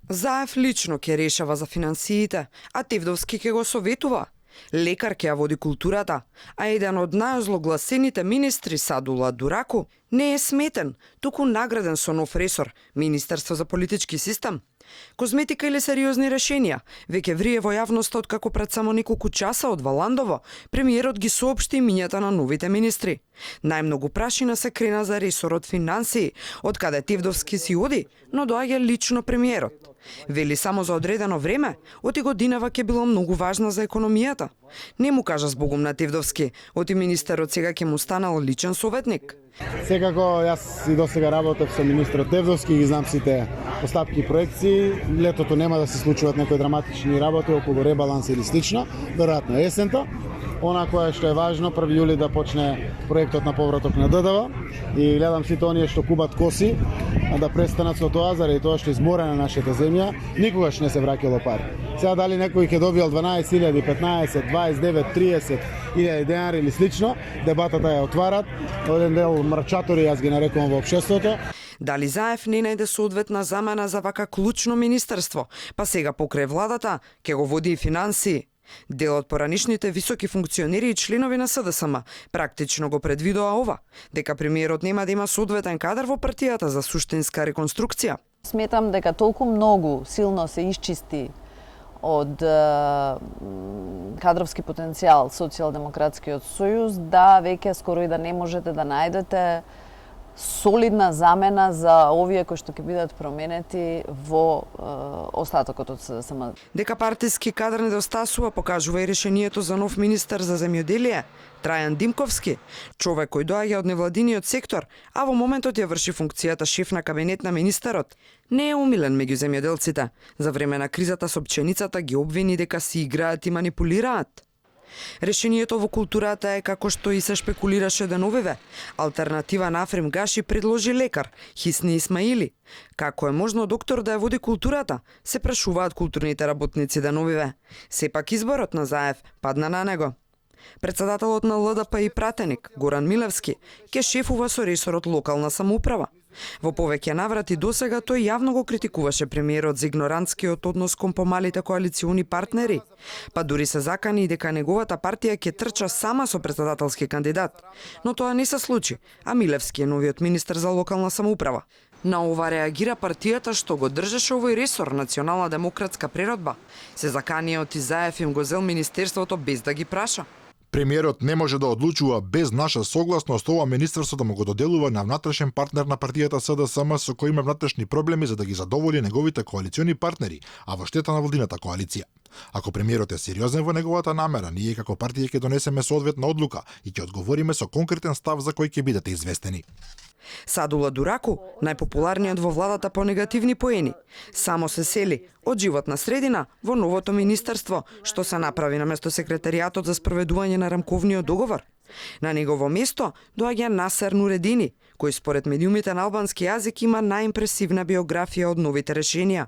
Заев лично ќе решава за финансиите, а Тевдовски ќе го советува. Лекар ќе ја води културата, а еден од најозлогласените министри Садула Дураку не е сметен, туку награден со нов ресор – Министерство за политички систем. Козметика или сериозни решенија, веќе врие во јавноста откако пред само неколку часа од Валандово, премиерот ги соопшти имињата на новите министри. Најмногу прашина се крена за ресорот финансии, од каде Тевдовски си оди, но доаѓа лично премиерот. Вели само за одредено време, оти годинава ќе било многу важна за економијата. Не му кажа збогум на Тевдовски, оти министерот сега ќе му станал личен советник. Секако, јас и досега работев со министерот Тевдовски, ги знам сите постапки и проекции. Летото нема да се случуваат некои драматични работи околу ребаланс или слично, веројатно есента. Она кое што е важно, 1 јули да почне проектот на повраток на ДДВ и гледам сите оние што кубат коси да престанат со тоа, заради тоа што изморена нашата земја, никогаш не се враќало пари. Сега дали некој ќе добиел 12.000, 15, 29, 30 илјади денари или слично, дебатата ја отварат, еден дел мрачатори јас ги нарекувам во општеството. Дали Заев не најде соодветна замена за вака клучно министерство, па сега покрај владата ќе го води и финансии. Дел од поранишните високи функционери и членови на СДСМ практично го предвидоа ова, дека премиерот нема да има соодветен кадар во партијата за суштинска реконструкција. Сметам дека толку многу силно се исчисти од кадровски потенцијал Социјалдемократскиот сојуз, да веќе скоро и да не можете да најдете солидна замена за овие кои што ќе бидат променети во остатокот од СДСМ. Дека партиски кадар недостасува покажува и решението за нов министер за земјоделие, Трајан Димковски, човек кој доаѓа од невладиниот сектор, а во моментот ја врши функцијата шеф на кабинет на министерот. Не е умилен меѓу земјоделците. За време на кризата со пченицата ги обвини дека си играат и манипулираат. Решението во културата е како што и се шпекулираше деновиве. Алтернатива на Африм Гаши предложи лекар, Хисни Исмаили. Како е можно доктор да ја води културата? Се прашуваат културните работници деновиве. Сепак изборот на Заев падна на него. Председателот на ЛДП и пратеник, Горан Милевски, ќе шефува со ресорот локална самоуправа. Во повеќе наврати досега тој јавно го критикуваше премиерот за игнорантскиот однос кон помалите коалициони партнери, па дури се закани дека неговата партија ќе трча сама со председателски кандидат. Но тоа не се случи, а Милевски е новиот министер за локална самоуправа. На ова реагира партијата што го држеше овој ресор, Национална демократска преродба. Се заканиот и Заев им го зел министерството без да ги праша. Премиерот не може да одлучува без наша согласност ова министерство да му го доделува на внатрешен партнер на партијата СДСМ со кој има внатрешни проблеми за да ги задоволи неговите коалициони партнери, а во штета на владината коалиција. Ако премиерот е сериозен во неговата намера, ние како партија ќе донесеме соодветна одлука и ќе одговориме со конкретен став за кој ќе бидете известени. Садула Дураку, најпопуларниот во владата по негативни поени, само се сели од животна средина во новото министерство, што се направи наместо секретаријатот за спроведување на рамковниот договор. На негово место доаѓа Насер Нуредини, кој според медиумите на албански јазик има најимпресивна биографија од новите решенија.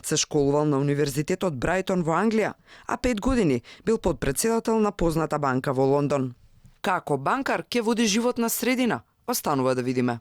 Се школувал на Универзитетот Брајтон во Англија, а 5 години бил подпредседател на позната банка во Лондон. Како банкар ќе води животна средина? Останува да видиме.